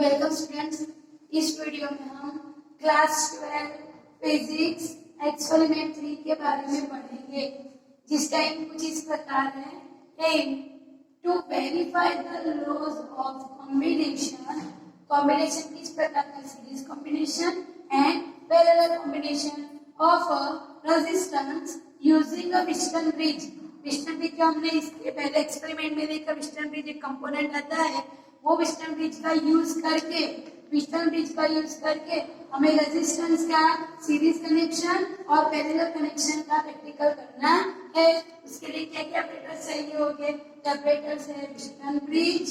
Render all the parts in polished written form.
Welcome students. इस video में हम क्लास 12 फिजिक्स एक्सपेरिमेंट 3 के बारे में पढ़ेंगे, जिसका एम कुछ इस प्रकार है। Aim to verify the laws of combination. Combination किस प्रकार का? Series combination and parallel combination of a resistance using a Wheatstone bridge. Wheatstone bridge जो हमने इसके पहले एक्सपेरिमेंट में देखा, व्हिटस्टोन ब्रिज एक कंपोनेंट आता है, वो व्हिटस्टोन ब्रिज का यूज करके हमें रेजिस्टेंस का सीरीज कनेक्शन और पैरेलल कनेक्शन का प्रैक्टिकल करना है। उसके लिए क्या क्या ऑपरेटर्स चाहिए होंगे? ऑपरेटर्स है व्हिटस्टोन ब्रिज,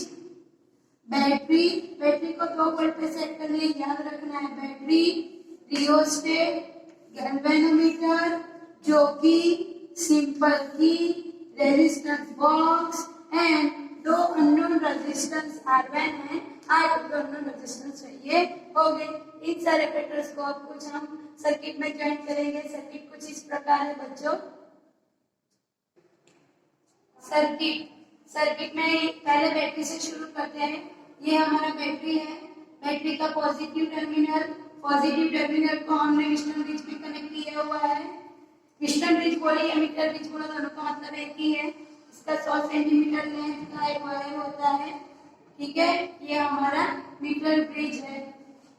बैटरी को 2 वोल्ट पे सेट करने याद रखना है, बैटरी, रियोस्टेट, गैल्वेनोमीटर जो कि सिंपल की, resistance box and 2 unknown resistance R1 है, R2 अननोन रेजिस्टेंस चाहिए होंगे। इन सारे ऑपरेटर्स को अब कुछ हम सर्किट में ज्वाइन करेंगे। सर्किट कुछ इस प्रकार है बच्चों। सर्किट में पहले बैटरी से शुरू करते हैं। ये हमारा बैटरी है। बैटरी का पॉजिटिव टर्मिनल को हमने व्हिटस्टोन ब्रिज में कनेक्ट किया हुआ है। व्हिटस्टोन ब्रिज बोले या मीटर ब्रिज बोले, दोनों का मतलब एक ही है। इसका 100 सेंटीमीटर लेंथ का एक वायर होता है, ठीक है। ये हमारा मीटर ब्रिज है।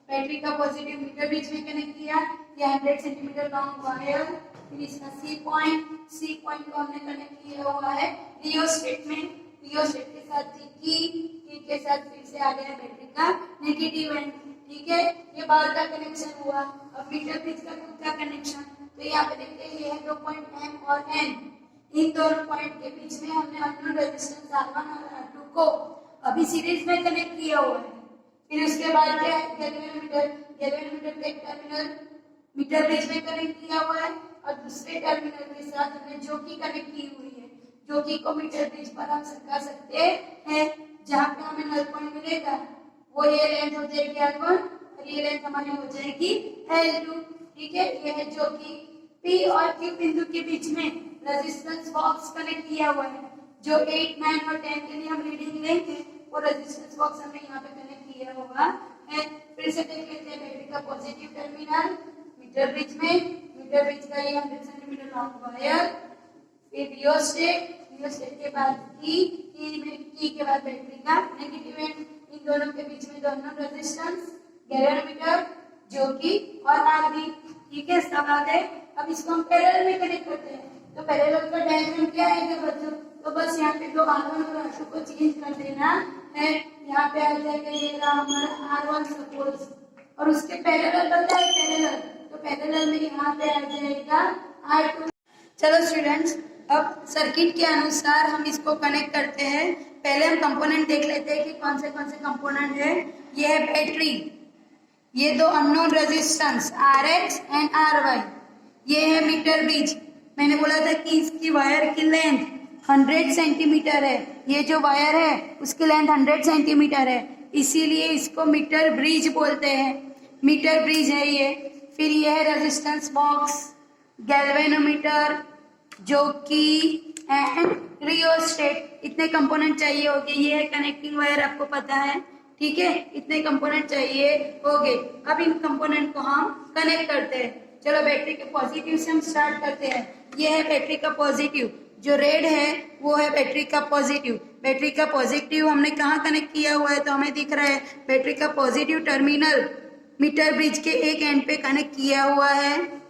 बैटरी का पॉजिटिव मीटर ब्रिज में कनेक्ट किया। ये 100 सेंटीमीटर लॉन्ग वायर। फिर इसका सी पॉइंट को हमने कनेक्ट किया हुआ है रियोस्टेट में। रियोस्टेट के साथ की के साथ फिर से आ गया बैटरी का नेगेटिव एंड, ठीक है। ये बाहर का कनेक्शन हुआ। अब मीटर ब्रिज का खुद का कनेक्शन, तो यहाँ पे देखते हैं ये है 2 पॉइंट M और N। इन दोनों पॉइंट के बीच में हमने अननोन रेजिस्टेंस R1 और R2 को अभी सीरीज में कनेक्ट किया हुआ है। फिर उसके बाद क्या है? गैल्वेनोमीटर का एक टर्मिनल मीटर ब्रिज में कनेक्ट किया हुआ है और दूसरे टर्मिनल के साथ हमने जोकी कनेक्ट की हुई है। जोकी को मीटर ब्रिज पर हम कर सकते हैं। जहाँ पे हमें नल पॉइंट मिलेगा वो ये लेंथ हो जाएगी R1 और ये लेंथ हमारी हो जाएगी L2, ठीक है। ये है जोकी। P और Q बिंदु के बीच में रेजिस्टेंस बॉक्स कनेक्ट किया हुआ है। जो 8, 9 और 10 के लिए हम रीडिंग लेंगे वो रेजिस्टेंस बॉक्स हमने यहाँ पे कनेक्ट किया हुआ है। फिर से देख लेते हैं बैटरी का पॉजिटिव टर्मिनल मीटर ब्रिज का ये 100 सेंटीमीटर लॉन्ग वायर। फिर रियोस्टेट के बाद की के बाद बैटरी का नेगेटिव एंड। इन दोनों के बीच में दोनों रेजिस्टेंस, गैल्वेनोमीटर जो कि और आरबी, ठीक है। सब आ गए। अब इसको हम पैरेलल में कनेक्ट करते हैं। तो पैरेलल का डायग्राम क्या आएगा बच्चों? तो बस यहाँ पे दो R1 और R2 को चेंज कर देना है। यहाँ पे आ जाएगा ये हमारा R1 सपोज, और उसके पैरेलल बनता है पैरेलल, तो पैरेलल में यहाँ पे आ जाएगा R2। चलो स्टूडेंट्स, अब सर्किट के अनुसार हम इसको कनेक्ट करते हैं। पहले हम कंपोनेंट देख लेते हैं कि कौन से कंपोनेंट है। ये है बैटरी, ये 2 unknown resistance RX and RY। ये है मीटर ब्रिज। मैंने बोला था कि इसकी वायर की लेंथ 100 सेंटीमीटर है। ये जो वायर है उसकी लेंथ 100 सेंटीमीटर है, इसीलिए इसको मीटर ब्रिज बोलते हैं। मीटर ब्रिज है ये। फिर ये है रेजिस्टेंस बॉक्स, गैल्वेनोमीटर, जोकी एंड रियोस्टेट। इतने कंपोनेंट चाहिए होंगे। ये है कनेक्टिंग वायर, आपको पता है, ठीक है। इतने कंपोनेंट चाहिए होंगे। अब इन कंपोनेंट को हम कनेक्ट करते हैं। चलो बैटरी के पॉजिटिव से हम स्टार्ट करते हैं। ये है बैटरी का पॉजिटिव, जो रेड है वो है बैटरी का पॉजिटिव। बैटरी का पॉजिटिव हमने कहाँ कनेक्ट किया हुआ है? तो हमें दिख रहा है बैटरी का पॉजिटिव टर्मिनल मीटर ब्रिज के एक एंड पे कनेक्ट किया हुआ है।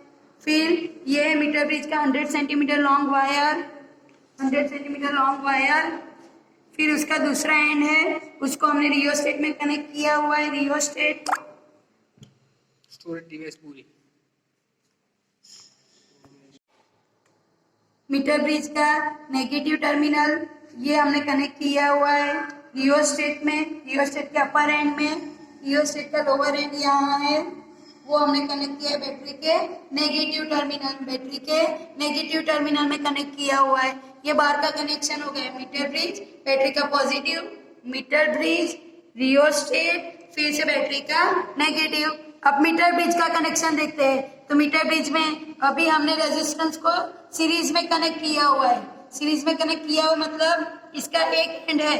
फिर ये है मीटर ब्रिज का 100 सेंटीमीटर लॉन्ग वायर। फिर उसका दूसरा एंड है, उसको हमने रियोस्टेट में कनेक्ट किया हुआ है। रियोस्टेट स्टोरेज डिवाइस पूरी। मीटर ब्रिज का नेगेटिव टर्मिनल ये हमने कनेक्ट किया हुआ है रियोस्टेट में। रियोस्टेट के अपर एंड में, रियोस्टेट का लोअर एंड यहाँ है, वो हमने कनेक्ट किया है बैटरी के नेगेटिव टर्मिनल। बैटरी के नेगेटिव टर्मिनल में कनेक्ट किया हुआ है। ये बाहर का कनेक्शन हो गया मीटर ब्रिज, बैटरी का पॉजिटिव, मीटर ब्रिज, रियोस्टेट, फिर से बैटरी का नेगेटिव। अब मीटर ब्रिज का कनेक्शन देखते हैं। तो मीटर ब्रिज में अभी हमने रेजिस्टेंस को सीरीज में कनेक्ट किया हुआ है। सीरीज में कनेक्ट किया हुआ मतलब इसका एक एंड है,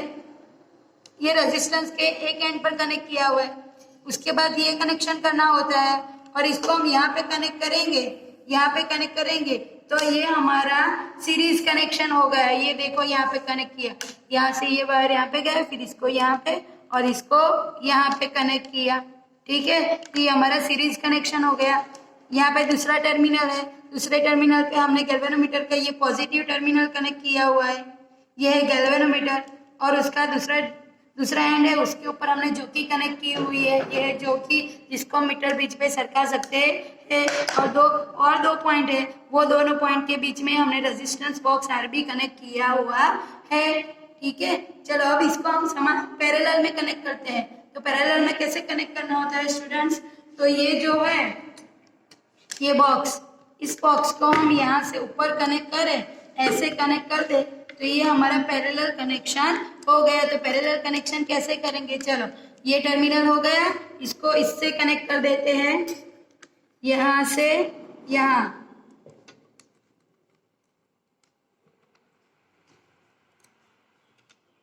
ये रेजिस्टेंस के एक एंड पर कनेक्ट किया हुआ है, उसके बाद ये कनेक्शन करना होता है और इसको हम यहाँ पे कनेक्ट करेंगे, यहाँ पे कनेक्ट करेंगे तो ये हमारा सीरीज कनेक्शन हो गया। ये देखो यहाँ पे कनेक्ट किया, यहाँ से ये वायर यहाँ पे गया, फिर इसको यहाँ पे और इसको यहाँ पे कनेक्ट किया, ठीक है। तो ये हमारा सीरीज कनेक्शन हो गया। यहाँ पे दूसरा टर्मिनल है, दूसरे टर्मिनल पे हमने गैल्वेनोमीटर का ये पॉजिटिव टर्मिनल कनेक्ट किया हुआ है, ये है गैल्वेनोमीटर और उसका दूसरा एंड है, उसके ऊपर हमने जोकी कनेक्ट की हुई है, ये है जोकी जिसको मीटर ब्रिज पे सरका सकते हैं। और दो पॉइंट है, वो दोनों पॉइंट के बीच में हमने रेजिस्टेंस बॉक्स आरबी कनेक्ट किया हुआ है, ठीक है। चलो अब इसको हम पैरेलल में कनेक्ट करते हैं। तो पैरेलल में कैसे कनेक्ट करना होता है स्टूडेंट्स, तो ये जो है ये बॉक्स, इस बॉक्स को हम यहाँ से ऊपर कनेक्ट करें, ऐसे कनेक्ट कर दे तो ये हमारा पैरेलल कनेक्शन हो गया। तो पैरेलल कनेक्शन कैसे करेंगे, चलो ये टर्मिनल हो गया, इसको इससे कनेक्ट कर देते हैं, यहाँ से यहाँ,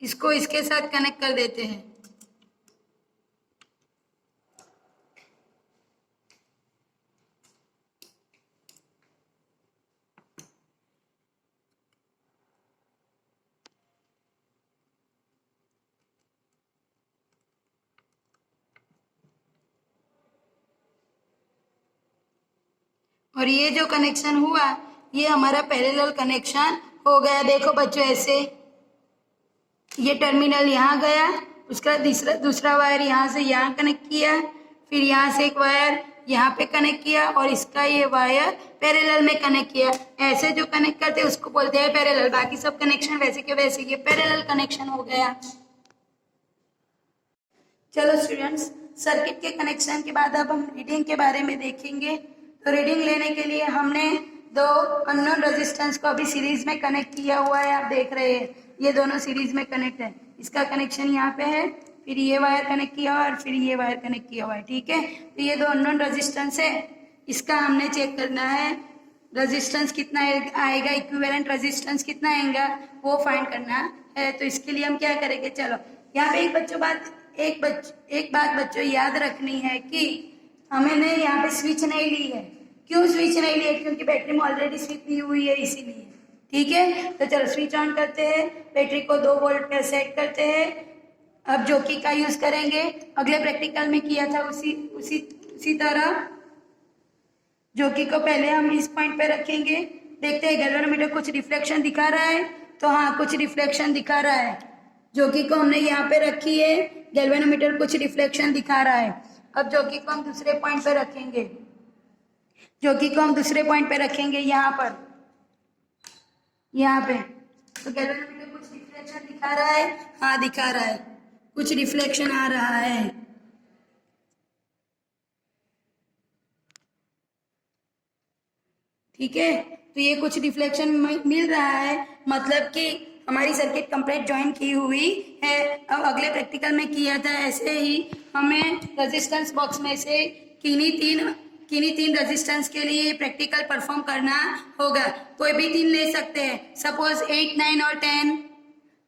इसको इसके साथ कनेक्ट कर देते हैं। और ये जो कनेक्शन हुआ ये हमारा पैरेलल कनेक्शन हो गया। देखो बच्चों ऐसे ये टर्मिनल यहाँ गया, उसका दूसरा वायर यहाँ से यहाँ कनेक्ट किया, फिर यहाँ से एक वायर यहाँ पे कनेक्ट किया और इसका ये वायर पैरेलल में कनेक्ट किया। ऐसे जो कनेक्ट करते हैं उसको बोलते हैं पैरेलल। बाकी सब कनेक्शन वैसे के वैसे, ये पैरेलल कनेक्शन हो गया। चलो स्टूडेंट्स, सर्किट के कनेक्शन के बाद अब हम रीडिंग के बारे में देखेंगे। तो रीडिंग लेने के लिए हमने दो अननोन रेजिस्टेंस को अभी सीरीज में कनेक्ट किया हुआ है, आप देख रहे हैं ये दोनों सीरीज में कनेक्ट है। इसका कनेक्शन यहाँ पे है, फिर ये वायर कनेक्ट किया हुआ है और फिर ये वायर कनेक्ट किया हुआ है, ठीक है। तो ये दो अननोन रेजिस्टेंस है, इसका हमने चेक करना है रेजिस्टेंस कितना आएगा, इक्विवेलेंट रेजिस्टेंस कितना आएगा वो फाइंड करना है। तो इसके लिए हम क्या करेंगे, चलो यहाँ पे एक बात बच्चों याद रखनी है कि हमने यहाँ पे स्विच नहीं ली है। क्यों स्विच नहीं ली है, क्योंकि बैटरी में ऑलरेडी स्विच ली हुई है इसीलिए, ठीक है। तो चलो स्विच ऑन करते हैं, बैटरी को 2 वोल्ट पे सेट करते हैं। अब जोकी का यूज करेंगे, अगले प्रैक्टिकल में किया था उसी तरह जोकी को पहले हम इस पॉइंट पे रखेंगे। देखते हैं गैल्वेनोमीटर कुछ रिफ्लेक्शन दिखा रहा है, तो हाँ कुछ रिफ्लेक्शन दिखा रहा है। जोकी को हमने यहाँ पे रखी है, गैल्वेनोमीटर कुछ रिफ्लेक्शन दिखा रहा है। अब जोकी को हम दूसरे पॉइंट पे रखेंगे, यहाँ पर, यहाँ पे। तो गैल्वेनोमीटर कुछ रिफ्लेक्शन दिखा रहा है, हाँ दिखा रहा है, कुछ रिफ्लेक्शन आ रहा है, ठीक है। तो ये कुछ रिफ्लेक्शन मिल रहा है, मतलब कि हमारी सर्किट कंप्लीट ज्वाइन की हुई है। अब अगले प्रैक्टिकल में किया था ऐसे ही हमें रेजिस्टेंस बॉक्स में से किन्हीं तीन रेजिस्टेंस के लिए प्रैक्टिकल परफॉर्म करना होगा। कोई भी 3 ले सकते हैं, सपोज 8, 9 और 10,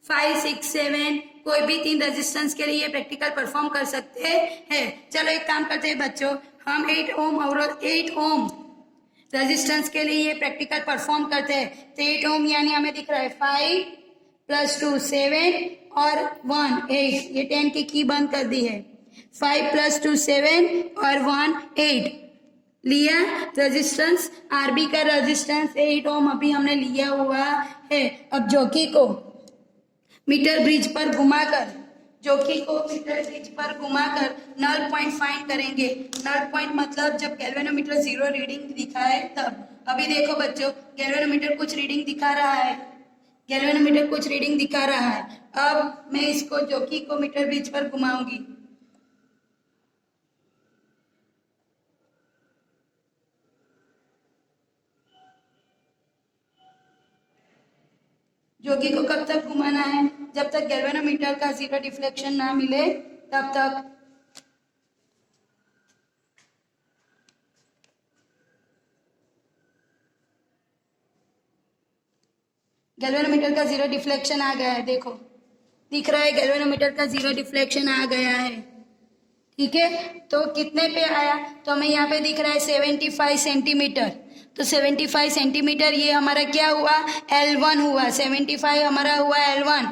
5, 6, 7, कोई भी 3 रेजिस्टेंस के लिए प्रैक्टिकल परफॉर्म कर सकते हैं। चलो एक काम करते हैं बच्चों, हम 8 ओम और 8 ओम रेजिस्टेंस के लिए ये प्रैक्टिकल परफॉर्म करते हैं। तो 8 ओम यानी हमें दिख रहा है 5 + 2 7 और 1 8, ये 10 की की बंद कर दी है। 5 + 2 7 और 1 8 लिया रेजिस्टेंस। आरबी का रेजिस्टेंस 8 ओम अभी हमने लिया हुआ है। अब जोकी को मीटर ब्रिज पर घुमाकर नल पॉइंट फाइंड करेंगे। नल पॉइंट मतलब जब गैल्वेनोमीटर 0 रीडिंग दिखाए तब। अभी देखो बच्चों, गैल्वेनोमीटर कुछ रीडिंग दिखा रहा है, अब मैं इसको जोकी को मीटर ब्रिज पर घुमाऊंगी। जोकी को कब तक घुमाना है, जब तक गैल्वेनोमीटर का 0 डिफ्लेक्शन ना मिले तब तक। गैल्वेनोमीटर का 0 डिफ्लेक्शन आ गया है, देखो दिख रहा है गैल्वेनोमीटर का जीरो डिफ्लेक्शन आ गया है। ठीक है, तो कितने पे आया, तो हमें यहाँ पे दिख रहा है 75 सेंटीमीटर। तो 75 सेंटीमीटर ये हमारा क्या हुआ, L1 हुआ। 75 हमारा हुआ L1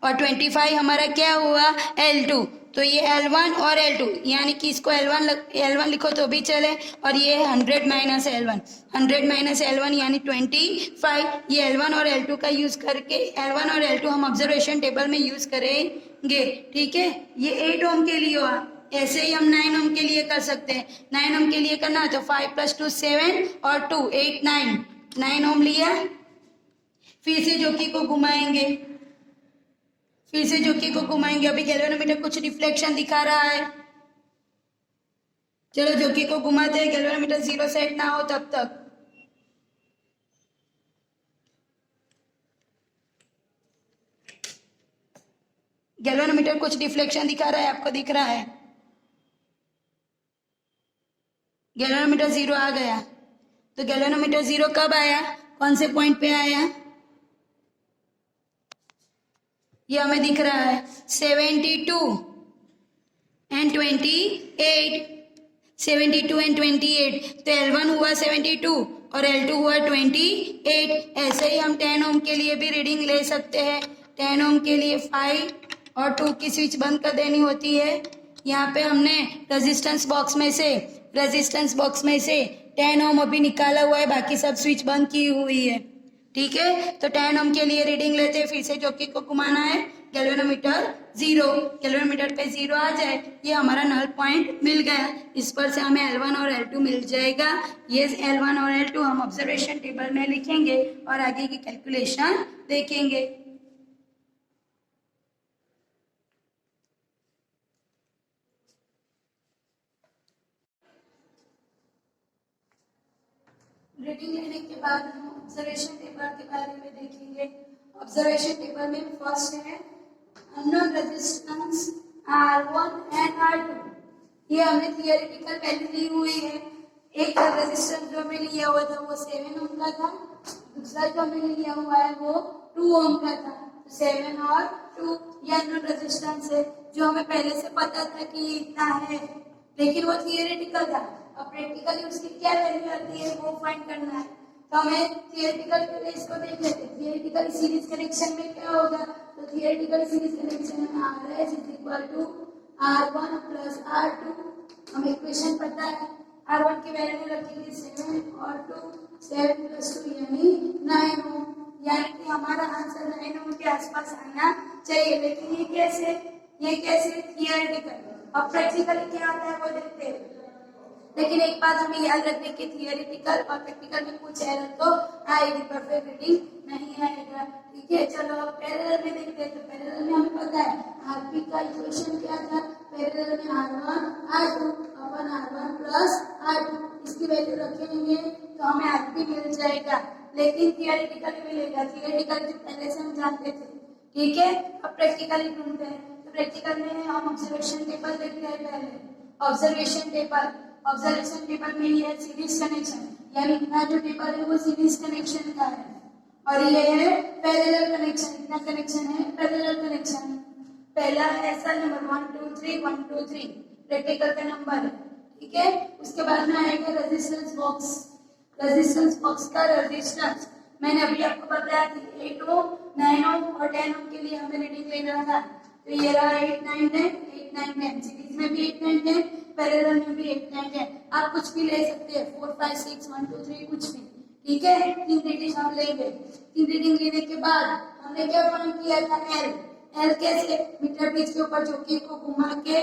और 25 हमारा क्या हुआ, L2। तो ये L1 और L2 यानी कि इसको L1 लिखो तो भी चले, और ये 100 माइनस L1, 100 माइनस L1 यानी 25। ये L1 और L2 का यूज करके L1 और L2 हम ऑब्जर्वेशन टेबल में यूज करेंगे। ठीक है, ये 8 ओम के लिए हुआ। ऐसे ही हम 9 ओम के लिए कर सकते हैं। 9 ओम के लिए करना तो 5 + 2 7 और 2 8 9 ओम लिया। फिर से जोकी को घुमाएंगे, अभी गैल्वेनोमीटर कुछ रिफ्लेक्शन दिखा रहा है। चलो जोकी को घुमाते हैं, गैल्वेनोमीटर जीरो सेट ना हो तब तक। गैल्वेनोमीटर कुछ डिफ्लेक्शन दिखा रहा है, आपको दिख रहा है। गैल्वेनोमीटर जीरो आ गया। तो गैल्वेनोमीटर जीरो कब आया, कौन से पॉइंट पे आया, ये हमें दिख रहा है 72 एंड 28, 72 एंड 28। तो L1 हुआ 72 और L2 हुआ 28। ऐसे ही हम 10 ओम के लिए भी रीडिंग ले सकते हैं। 10 ओम के लिए 5 और 2 की स्विच बंद कर देनी होती है। यहाँ पे हमने रेजिस्टेंस बॉक्स में से 10 ओम अभी निकाला हुआ है, बाकी सब स्विच बंद की हुई है। ठीक है, तो 10 ओम के लिए रीडिंग लेते हैं। फिर से जोकी को घुमाना है, गैल्वेनोमीटर पे जीरो आ जाए, ये हमारा नल पॉइंट मिल गया। इस पर से हमें L1 और L2 मिल जाएगा। ये L1 और L2 हम ऑब्जर्वेशन टेबल में लिखेंगे और आगे की कैलकुलेशन देखेंगे। रीडिंग लेने के बाद हम ऑब्जर्वेशन टेबल के बारे में देखेंगे। ऑब्जर्वेशन टेबल में फर्स्ट है unknown resistance R1 and R2। ये हमने थियोरेटिकल वैल्यू ली हुई है। एक रेजिस्टेंस जो हमने लिया हुआ था वो 7 ओम का था, दूसरा जो हमने लिया हुआ है वो 2 ओम का था। 7 और 2 ये अननोन रेजिस्टेंस है, जो हमें पहले से पता था कि इतना है, लेकिन वो थियोरेटिकल था। अब प्रैक्टिकली उसकी क्या वैल्यू आती है वो फाइंड करना है। तो हमें थियोरेटिकल के लिए इसको देख लेते हैं। थियोरेटिकल सीरीज कनेक्शन में क्या होगा, तो थियोरेटिकल सीरीज कनेक्शन में RS = R1 + R2। हमें इक्वेशन पता है, R1 की वैल्यू रखेंगे 7 और 2, 7 + 2 यानी 9 ओम, यानी कि हमारा आंसर 9 ओम के आसपास आना चाहिए। लेकिन ये कैसे थियोरेटिकल। अब प्रैक्टिकली क्या आता है वो देखते हैं। लेकिन एक बात हमें याद रखने की, थियोरेटिकल और प्रैक्टिकल में कुछ एरर तो आएगी, परफेक्ट रीडिंग नहीं आएगा। ठीक है, चलो अब पैरेलल में देखते हैं। तो पैरेलल में हमें पता है आरपी का इक्वेशन क्या था, पैरेलल में R1 R2 अपन R1 + R2, इसकी वैल्यू रखेंगे तो हमें आरपी मिल जाएगा। लेकिन थियोरेटिकल मिलेगा, थियोरेटिकल जो पहले से हम जानते थे। ठीक है, अब प्रैक्टिकली ढूंढते हैं। तो प्रैक्टिकल में हम ऑब्जर्वेशन टेबल देखते हैं। पहले ऑब्जर्वेशन टेबल में ये है सीरीज कनेक्शन, यानी इतना जो टेबल है वो सीरीज कनेक्शन का है, और ये है पैरेलल कनेक्शन। इतना कनेक्शन है पैरेलल कनेक्शन। पहला है ऐसा नंबर 1 2 3 1 2 3 प्रैक्टिकल का नंबर है। ठीक है, उसके बाद में आएगा रेजिस्टेंस बॉक्स का रेजिस्टेंस। मैंने अभी आपको बताया कि 8 ओम 9 ओम और 10 ओम के लिए हमें रीडिंग लेना था। तो ये रहा 8 9 10 सीरीज में भी 8 9 10, पैरेलल में भी 8 9 10। आप कुछ भी ले सकते हैं, 4 5 6 1 2 3 कुछ भी। ठीक है, 3 रीडिंग हम लेंगे। 3 रीडिंग लेने के बाद हमने क्या फाइंड किया था, एल कैसे, मीटर ब्रिज के ऊपर जोकी को घुमा के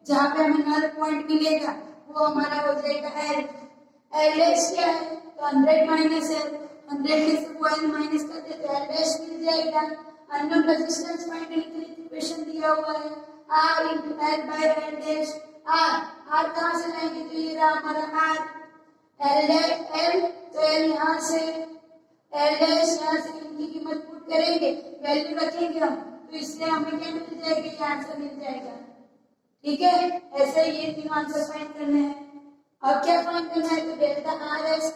जहाँ पे हमें नल पॉइंट मिलेगा वो हमारा हो जाएगा एल। एल डैश क्या है, तो 100 माइनस एल, 100 में से कोई माइनस कर दे तो एल डैश मिल जाएगा। अननोन रेजिस्टेंस फाइंड करने के लिए इक्वेशन दिया हुआ है R × L/L डैश। R कहाँ से लाएंगे, तो ये रहा हमारा R, L तो L यहाँ से, L डैश यहाँ से, इनकी कीमत पुट करेंगे, वैल्यू रखेंगे हम, तो इससे हमें क्या मिल जाएगा, ये आंसर मिल जाएगा। ठीक है, ऐसे ये तीन आंसर फाइंड करने हैं। अब क्या फाइंड करना है, तो डेल्टा आर एस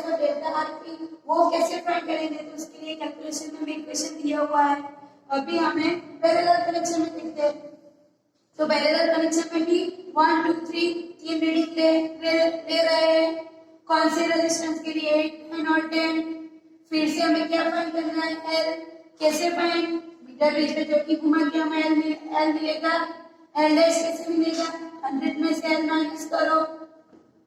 और डेल्टा आरपी वो कैसे फाइंड करेंगे, तो उसके लिए कैलकुलेशन में इक्वेशन दिया हुआ है। अभी हमें पैरेलल कनेक्शन में देखते हैं। तो पैरेलल कनेक्शन में भी 1 2 3 तीन रीडिंग ले रहे हैं। कौन से रेजिस्टेंस के लिए 8 9 और 10। फिर से हमें क्या फाइंड करना है, एल। कैसे फाइंड, मीटर ब्रिज पे जो कि घुमा के हमें एल मिलेगा। एल डैश कैसे मिलेगा, 100 में से एल माइनस करो,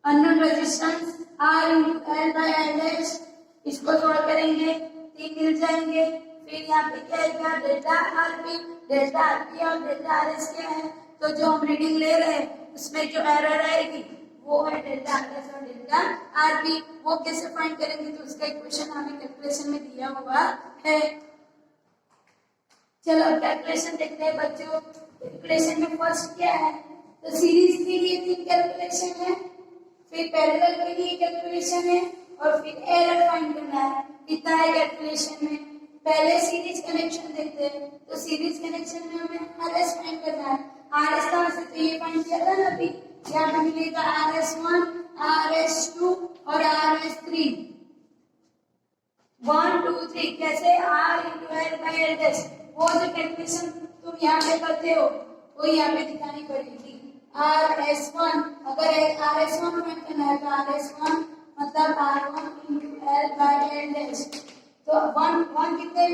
unknown resistance R into L by L dash, इसको सॉल्व करेंगे 3 मिल जाएंगे। फिर यहाँ पे क्या आएगा, डेल्टा आरपी। डेल्टा आरपी और डेल्टा आरएस क्या है, तो जो हम रीडिंग ले रहे हैं उसमें जो एरर आएगी वो है डेल्टा आरएस और डेल्टा आरपी। वो कैसे फाइंड करेंगे, तो उसका इक्वेशन हमें कैलकुलेशन में दिया हुआ है। चलो कैलकुलेशन देखते हैं बच्चों। कैलकुलेशन में फर्स्ट क्या है, तो सीरीज के लिए 3 कैलकुलेशन है, फिर पैरेलल के लिए कैलकुलेशन है, और फिर एरर फाइंड करना है। कितना है कैलकुलेशन में, पहले सीरीज कनेक्शन देखते हैं। तो सीरीज कनेक्शन में हमें आरएस फाइंड करना है। आरएस कहां से, तो ये फाइंड किया था ना अभी, यहाँ पे मिलेगा RS1 RS2 और RS3। 1 2 3 कैसे, R into L by L dash. वो जो कैलकुलेशन तुम यहाँ पे करते हो वो यहाँ पे दिखानी पड़ेगी। RS1 अगर RS1 फाइंड करना है तो RS1 मतलब R1 into L by L dash. तो 1 कितने,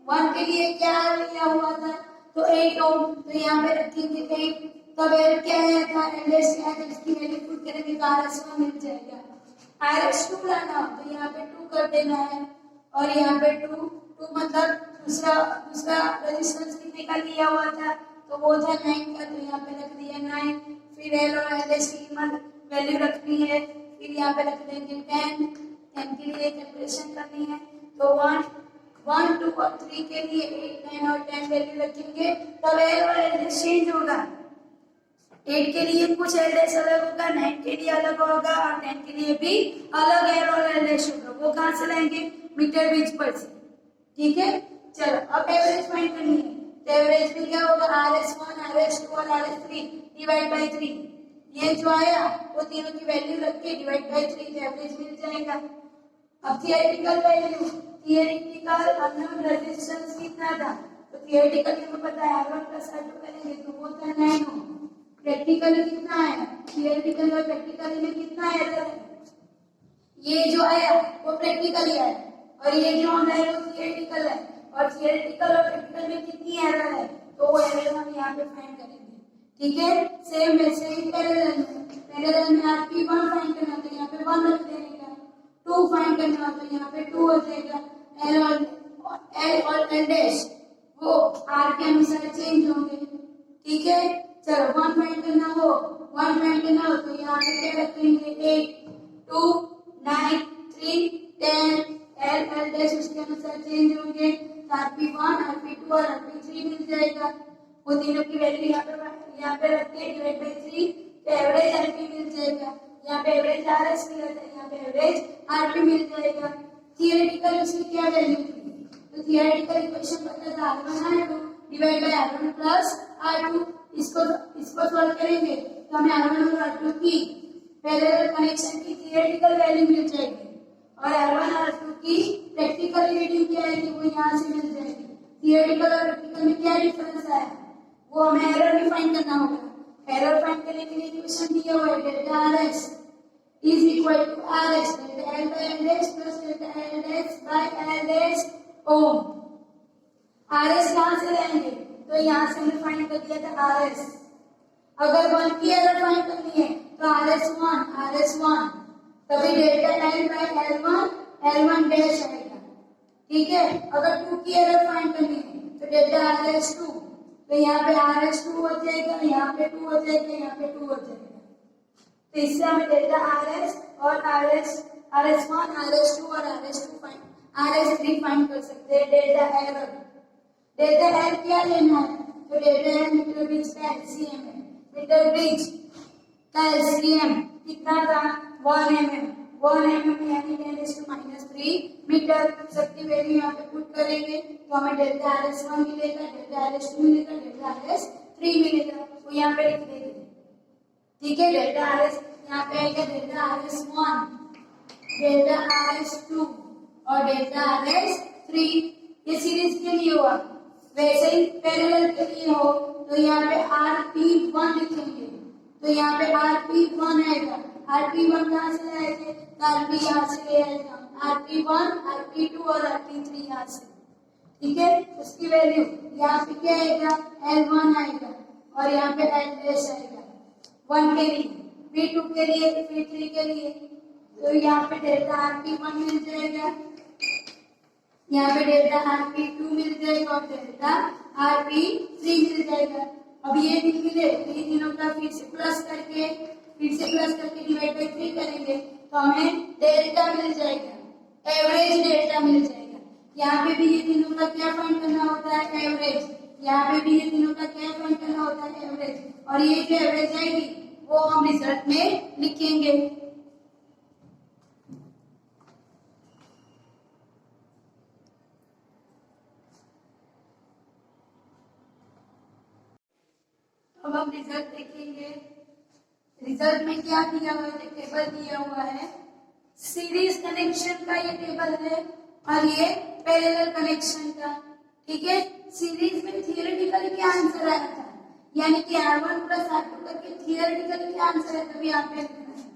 1 के लिए क्या लिया हुआ था, तो 8 ओम, तो यहाँ पे रखेंगे 8। तब एल क्या है था, एल डैश क्या है, इसकी वैल्यू पुट करेंगे तो RS1 मिल जाएगा। RS2 लाना हो तो यहाँ पे 2 कर देना है, और यहाँ पे 2 मतलब दूसरा रेजिस्टेंस कितने का लिया हुआ था, तो वो था 9 का, तो यहाँ पे रख दिया 9। फिर एल और एल डैश की वैल्यू रखनी है, फिर यहाँ पे रख देंगे 10 के लिए कैलकुलेशन करनी है। तो 1 2 और 3 के लिए 8 9 और 10 वैल्यू रखेंगे, तब एल और एल डैश चेंज होगा। 8 के लिए कुछ एल डैश अलग होगा, 9 के लिए अलग होगा, और 10 के लिए भी अलग एल और एल डैश होगा। वो कहाँ से लाएंगे, मीटर ब्रिज पर से। ठीक है, चलो अब एवरेज फाइंड करनी है। तो एवरेज में क्या होगा, RS1 RS2 और RS3 डिवाइड बाय 3। ये जो आया वो तीनों की वैल्यू रख के डिवाइड बाय 3, तो एवरेज मिल जाएगा। अब theoretical value, theoretical unknown resistance कितना था, तो थियोरेटिकली हमें पता है R1 प्लस R2 करेंगे तो वो था 9 ओम। प्रैक्टिकली कितना है, थियोरेटिकल और प्रैक्टिकली में कितना एरर है, ये जो आया वो प्रैक्टिकली आया, और ये जो हम है वो थियोरेटिकल है। और थियोरेटिकल और प्रैक्टिकल में कितनी एरर है, तो वो एरर हम यहाँ पे फाइंड करेंगे। ठीक है, सेम वैसे ही पैरेलल में आरपी 1 फाइंड करना तो यहाँ पे 1 रख देने का, 2 फाइंड करना तो यहाँ पे 2 हो जाएगा। एल और एल डैश वो आर के अनुसार चेंज होंगे। ठीक है, चलो 1 फाइंड करना हो तो यहाँ पे क्या रखेंगे, 8 2 9 3 10 एल डैश उसके अनुसार चेंज होंगे। RP1 RP2 और RP3 मिल जाएगा। वो तीनों की वैल्यू यहाँ पे रख के डिवाइड बाय 3, तो एवरेज RP मिल जाएगा। यहाँ पे एवरेज RS मिल जाता है, यहाँ पे एवरेज RP मिल जाएगा। थियोरेटिकल उसकी क्या वैल्यू थी, तो थियोरेटिकल इक्वेशन पता था R1 R2 divide by R1 plus R2। इसको सॉल्व करेंगे तो हमें R1 और R2 की पैरेलल कनेक्शन की थियोरेटिकल वैल्यू मिल जाएगी, और R1 और R2 की प्रैक्टिकल रीडिंग क्या आएगी वो यहाँ से मिल जाएगी। थियोरेटिकल और प्रैक्टिकल में क्या डिफरेंस आया वो हमें एरर भी फाइंड करना होगा। एरर फाइंड करने के लिए इक्वेशन दिया हुआ है, delta RS is equal to RS delta L by L dash plus delta L dash by L dash ohm. RS कहाँ से लाएंगे, तो यहाँ से हमने फाइंड कर दिया था RS। अगर 1 की एरर फाइंड करनी है तो RS1 तभी delta L bye L1 dash आएगा। ठीक है, अगर 2 की एरर फाइंड करनी है तो डेल्टा RS2, तो यहाँ पे RS2 हो जाएगा, यहाँ पे 2 हो जाएगा, यहाँ पे 2 हो जाएगा। तो इससे हमें डेल्टा RS और RS1 RS2 और RS3 फाइंड कर सकते हैं। डेल्टा L क्या लेना है, तो डेल्टा L मीटर ब्रिज का LCM है। मीटर ब्रिज का LCM कितना था, 1 mm यानी 10⁻³ मीटर। सबकी वैल्यू यहाँ पे पुट करेंगे तो हमें डेल्टा RS1 मिलेगा, डेल्टा RS2 मिलेगा, डेल्टा RS3 मिलेगा, वो यहाँ पे लिख देंगे। ठीक है, डेल्टा RS यहाँ पे आएगा डेल्टा RS1, डेल्टा RS2 और डेल्टा RS3। ये सीरीज के लिए हुआ। वैसे ही पैरेलल के लिए हो तो यहाँ पे RP1 लिखेंगे, तो यहाँ पे RP1 आएगा। RP1 कहाँ से आएगा? तो RP यहाँ से ले आएगा, RP1, RP2 और RP3 यहाँ से, ठीक है। उसकी वैल्यू यहाँ पे क्या आएगा? L1 आएगा और यहाँ पे L डैश आएगा 1 के लिए, P2 के लिए, P3 के लिए, तो यहाँ पे डेल्टा RP1 मिल जाएगा, यहाँ पे डेल्टा RP2 मिल जाएगा और डेल्टा RP3 मिल जाएगा। अब ये निकले तो ये तीनों का फिर से प्लस करके डिवाइड बाई 3 करेंगे तो हमें डेल्टा मिल जाएगा, एवरेज डेल्टा मिल जाएगा। यहाँ पे भी ये तीनों का क्या फाइंड करना होता है? एवरेज। यहाँ पे भी ये तीनों का क्या फाइंड करना होता है? एवरेज। और ये जो एवरेज आएगी वो हम रिजल्ट में लिखेंगे। अब हम रिजल्ट देखेंगे। रिजल्ट में क्या दिया हुआ है? टेबल दिया हुआ है, सीरीज कनेक्शन का ये टेबल है और ये पैरेलल कनेक्शन का, ठीक है। सीरीज में थियोरेटिकली क्या आंसर आया था, यानी कि R1 प्लस R2 करके थियोरेटिकली क्या आंसर है, तभी यहाँ पे लिखना है।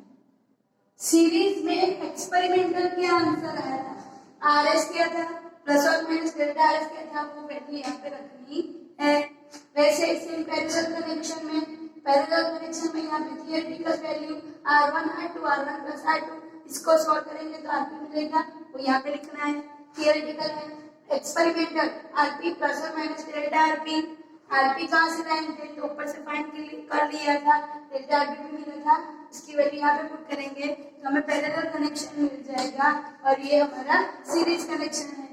सीरीज में एक्सपेरिमेंटल क्या आंसर आया था? RS क्या था, प्लस और माइनस डेल्टा RS क्या था, वो वैल्यू यहाँ पे रखनी है। वैसे इसे पैरेलल कनेक्शन में यहाँ पे theoretical value R1 plus R2, इसको सॉल्व करेंगे तो RP मिलेगा, वो यहाँ पे लिखना है। थियोरेटिकल है, एक्सपेरिमेंटल RP प्लस और माइनस डेल्टा RP कहाँ से लाएंगे? तो ऊपर से फाइंड कर लिया था, डेल्टा RP भी मिला था, इसकी वैल्यू यहाँ पे पुट करेंगे तो हमें पैरेलल कनेक्शन मिल जाएगा और ये हमारा सीरीज कनेक्शन है।